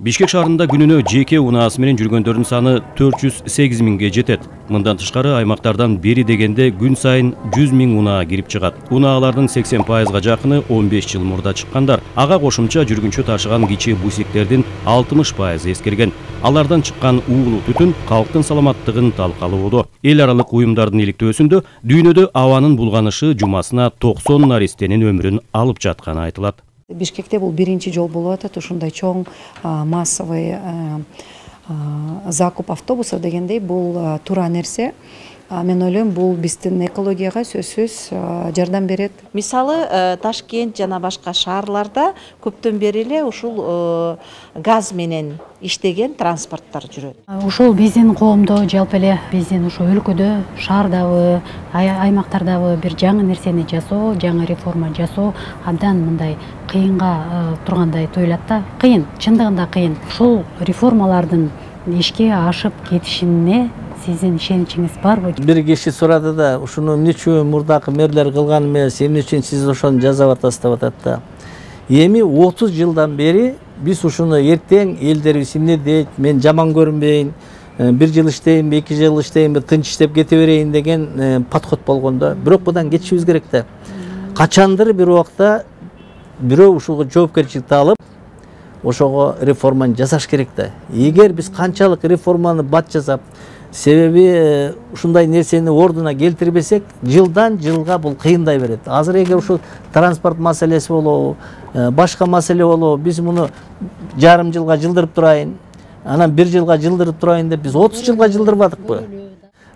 Бишкек шаарында күнүнө жеке унаасы менен жүргөндөрдүн саны 408 миңге жетет. Мындан тышкары аймактардан бери дегенде күн сайын 100 миң унаа кирип чыгат. Унаалардын 80%га жакыны 15 жыл мурда чыккандар. Ага кошумча жүргүнчү ташыган кичи бусиктердин 60% эскирген. Алардан чыккан уулуу түтүн калктын саламаттыгын талкалоодо. Эл аралык уюмдардын иликтөөсүндө дүйнөдө абанын булганышы жумасына 90 наристенин өмүрүн алып жатканы айтылат. Бишкекте бул биринчи жол болуп атат, ушундай чоң массовый закуп автобусов дегендей бул туура нерсе. Мен ойлойм, бул биздин экологияга сөзсүз жардам берет. Мисалы, Ташкент жана башка шаарларда көптөн бери эле ушул газ менен иштеген транспорттор жүрөт. Ушул биздин коомдо, жалпы эле биздин ушу өлкөдө, шаардагы, аймактардагы бир жаңы нерсени жасоо, жаңы реформа жасоо абдан мындай кыйынга тургандай туюлат да. Кыйын, чындыгында кыйын. Ушул реформалардын ишке ашып кетишине сиздин ишеничиңиз барбы? Бир киши сурады да, ушуну эмне үчүн мурдакы мэрлер кылган эмес, эмне үчүн сиз ошону жасап атасыз деп атат да. Эми 30 жылдан бери биз ушуну эртең элдерибиз эмне дейт, мен жаман көрүнбөйүн, 1 жыл иштейм, 2 жыл иштейм, тынч иштеп кете берейин деген подход болгондо, бирок будан кетишибиз керек да. Качандыр бир убакта бирөө ушуга жоопкерчиликти алып, ошого реформаны жасаш керек да. Эгер биз канчалык реформаны бат жасап, себеби ушундай нерсени ордуна келтирбесек, жылдан жылга бул кыйындай берет. Азыр эгер ушул транспорт маселеси болобу, башка маселе болобу, биз муну жарым жылга жылдырып турайын, анан 1 жылга жылдырып турайын деп биз 30 жылга жылдырбадыкпы?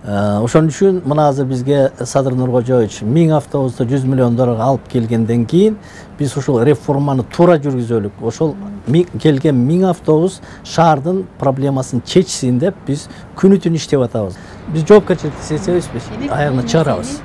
Ошон үчүн мына азыр бизге Садыр Нуркожоевич 1000 автобусту 100 миллион долларга алып келгенден кийин биз ушул реформаны туура жүргүзөлүк. Ошол келген 1000 автобус шаардын проблемасын чечсин деп биз күнү түн иштеп атабыз. Биз жоопкерчиликти сезебизби? Аягына чыгарабыз.